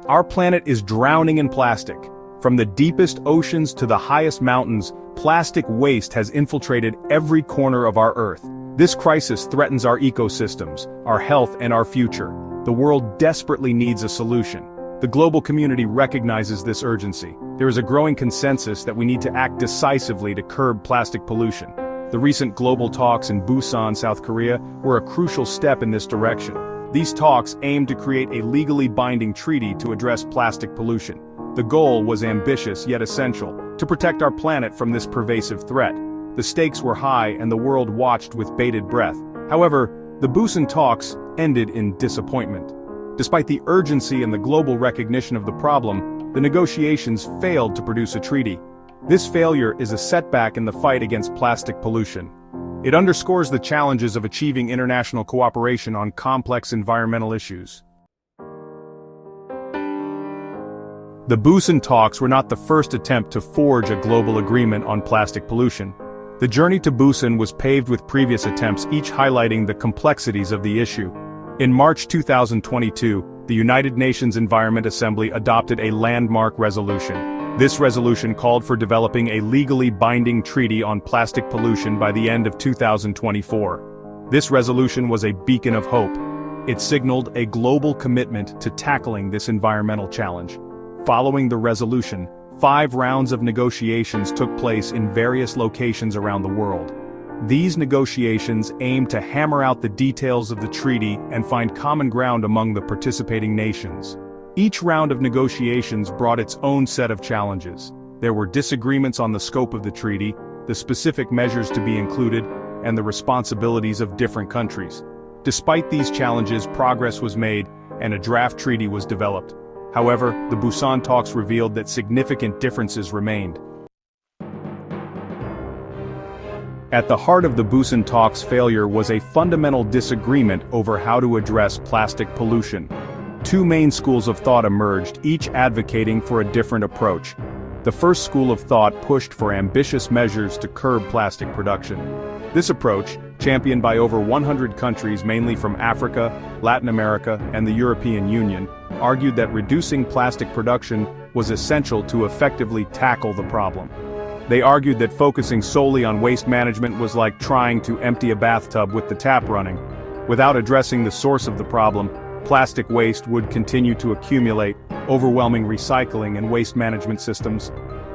Our planet is drowning in plastic. From the deepest oceans to the highest mountains, plastic waste has infiltrated every corner of our Earth. This crisis threatens our ecosystems, our health, and our future. The world desperately needs a solution. The global community recognizes this urgency. There is a growing consensus that we need to act decisively to curb plastic pollution. The recent global talks in Busan, South Korea, were a crucial step in this direction. These talks aimed to create a legally binding treaty to address plastic pollution. The goal was ambitious yet essential, to protect our planet from this pervasive threat. The stakes were high and the world watched with bated breath. However, the Busan talks ended in disappointment. Despite the urgency and the global recognition of the problem, the negotiations failed to produce a treaty. This failure is a setback in the fight against plastic pollution. It underscores the challenges of achieving international cooperation on complex environmental issues. The Busan talks were not the first attempt to forge a global agreement on plastic pollution. The journey to Busan was paved with previous attempts, each highlighting the complexities of the issue. In March 2022, the United Nations Environment Assembly adopted a landmark resolution. This resolution called for developing a legally binding treaty on plastic pollution by the end of 2024. This resolution was a beacon of hope. It signaled a global commitment to tackling this environmental challenge. Following the resolution, 5 rounds of negotiations took place in various locations around the world. These negotiations aimed to hammer out the details of the treaty and find common ground among the participating nations. Each round of negotiations brought its own set of challenges. There were disagreements on the scope of the treaty, the specific measures to be included, and the responsibilities of different countries. Despite these challenges, progress was made, and a draft treaty was developed. However, the Busan talks revealed that significant differences remained. At the heart of the Busan talks' failure was a fundamental disagreement over how to address plastic pollution. 2 main schools of thought emerged, each advocating for a different approach. The first school of thought pushed for ambitious measures to curb plastic production. This approach, championed by over 100 countries mainly from Africa, Latin America, and the European Union, argued that reducing plastic production was essential to effectively tackle the problem. They argued that focusing solely on waste management was like trying to empty a bathtub with the tap running. Without addressing the source of the problem, plastic waste would continue to accumulate, overwhelming recycling and waste management systems.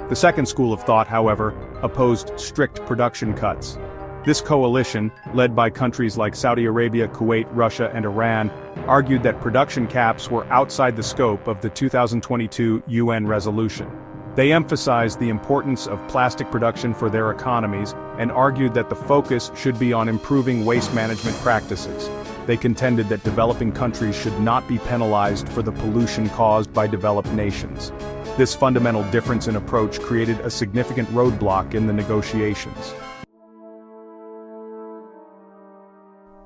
The second school of thought, however, opposed strict production cuts. This coalition, led by countries like Saudi Arabia, Kuwait, Russia, and Iran, argued that production caps were outside the scope of the 2022 UN resolution. They emphasized the importance of plastic production for their economies and argued that the focus should be on improving waste management practices. They contended that developing countries should not be penalized for the pollution caused by developed nations. This fundamental difference in approach created a significant roadblock in the negotiations.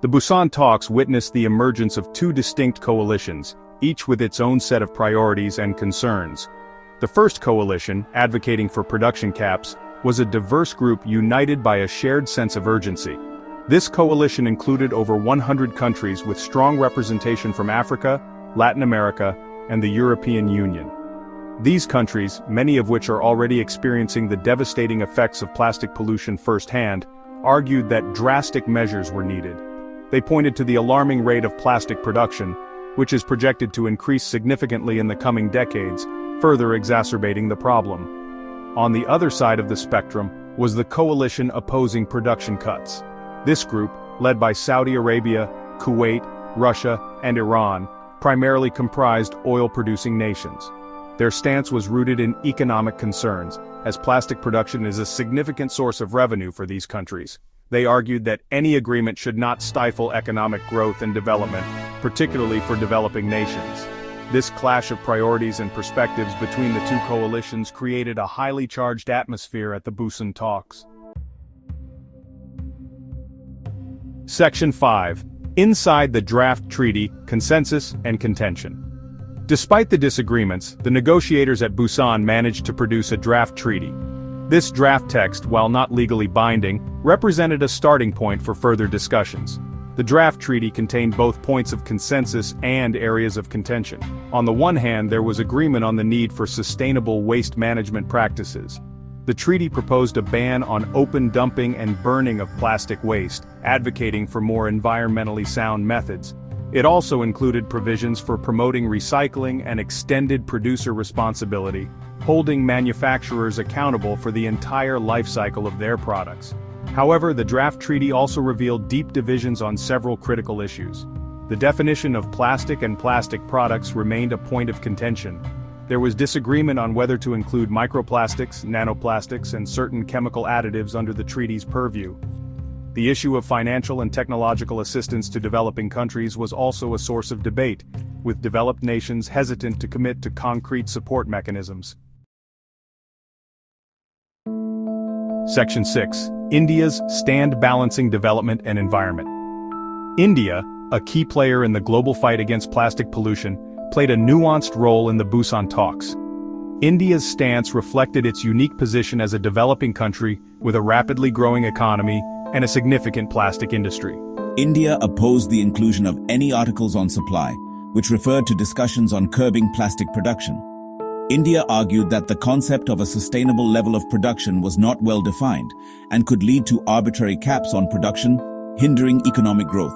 The Busan talks witnessed the emergence of 2 distinct coalitions, each with its own set of priorities and concerns. The first coalition, advocating for production caps, was a diverse group united by a shared sense of urgency. This coalition included over 100 countries with strong representation from Africa, Latin America, and the European Union. These countries, many of which are already experiencing the devastating effects of plastic pollution firsthand, argued that drastic measures were needed. They pointed to the alarming rate of plastic production, which is projected to increase significantly in the coming decades, further exacerbating the problem. On the other side of the spectrum was the coalition opposing production cuts. This group, led by Saudi Arabia, Kuwait, Russia, and Iran, primarily comprised oil-producing nations. Their stance was rooted in economic concerns, as plastic production is a significant source of revenue for these countries. They argued that any agreement should not stifle economic growth and development, particularly for developing nations. This clash of priorities and perspectives between the 2 coalitions created a highly charged atmosphere at the Busan talks. Section 5. Inside the draft treaty, consensus and contention. Despite the disagreements, the negotiators at Busan managed to produce a draft treaty. This draft text, while not legally binding, represented a starting point for further discussions. The draft treaty contained both points of consensus and areas of contention. On the one hand, there was agreement on the need for sustainable waste management practices. The treaty proposed a ban on open dumping and burning of plastic waste, advocating for more environmentally sound methods. It also included provisions for promoting recycling and extended producer responsibility, holding manufacturers accountable for the entire life cycle of their products. However, the draft treaty also revealed deep divisions on several critical issues. The definition of plastic and plastic products remained a point of contention. There was disagreement on whether to include microplastics, nanoplastics, and certain chemical additives under the treaty's purview. The issue of financial and technological assistance to developing countries was also a source of debate, with developed nations hesitant to commit to concrete support mechanisms. Section 6. India's stand balancing development and environment. India, a key player in the global fight against plastic pollution, played a nuanced role in the Busan talks. India's stance reflected its unique position as a developing country with a rapidly growing economy and a significant plastic industry. India opposed the inclusion of any articles on supply, which referred to discussions on curbing plastic production. India argued that the concept of a sustainable level of production was not well defined and could lead to arbitrary caps on production, hindering economic growth.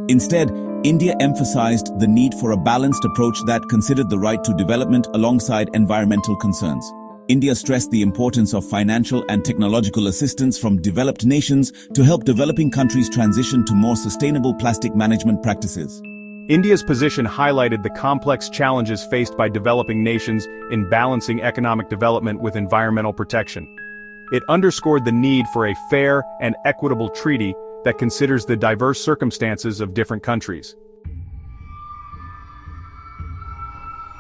Instead, India emphasized the need for a balanced approach that considered the right to development alongside environmental concerns. India stressed the importance of financial and technological assistance from developed nations to help developing countries transition to more sustainable plastic management practices. India's position highlighted the complex challenges faced by developing nations in balancing economic development with environmental protection. It underscored the need for a fair and equitable treaty that considers the diverse circumstances of different countries.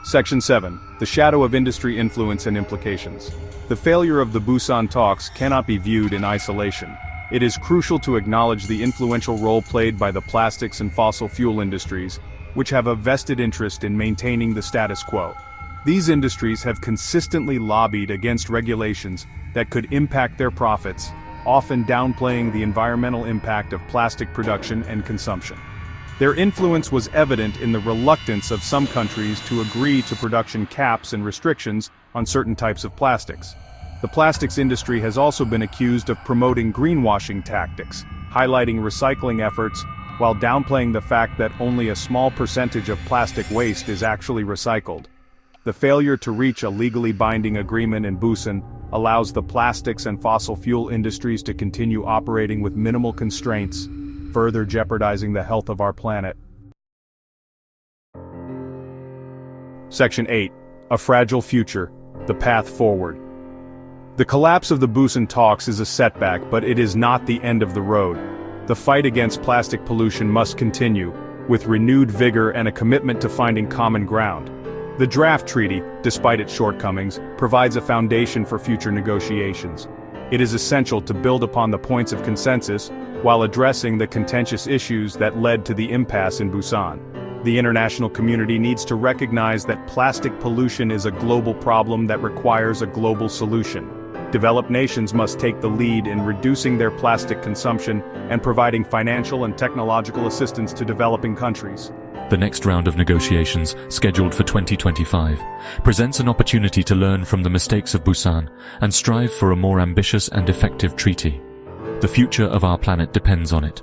Section 7. The shadow of industry influence and implications. The failure of the Busan talks cannot be viewed in isolation. It is crucial to acknowledge the influential role played by the plastics and fossil fuel industries, which have a vested interest in maintaining the status quo. These industries have consistently lobbied against regulations that could impact their profits, often downplaying the environmental impact of plastic production and consumption. Their influence was evident in the reluctance of some countries to agree to production caps and restrictions on certain types of plastics. The plastics industry has also been accused of promoting greenwashing tactics, highlighting recycling efforts while downplaying the fact that only a small percentage of plastic waste is actually recycled. The failure to reach a legally binding agreement in Busan allows the plastics and fossil fuel industries to continue operating with minimal constraints, further jeopardizing the health of our planet. Section 8. A fragile future, the path forward. The collapse of the Busan talks is a setback, but it is not the end of the road. The fight against plastic pollution must continue, with renewed vigor and a commitment to finding common ground. The draft treaty, despite its shortcomings, provides a foundation for future negotiations. It is essential to build upon the points of consensus while addressing the contentious issues that led to the impasse in Busan. The international community needs to recognize that plastic pollution is a global problem that requires a global solution. Developed nations must take the lead in reducing their plastic consumption and providing financial and technological assistance to developing countries. The next round of negotiations, scheduled for 2025, presents an opportunity to learn from the mistakes of Busan and strive for a more ambitious and effective treaty. The future of our planet depends on it.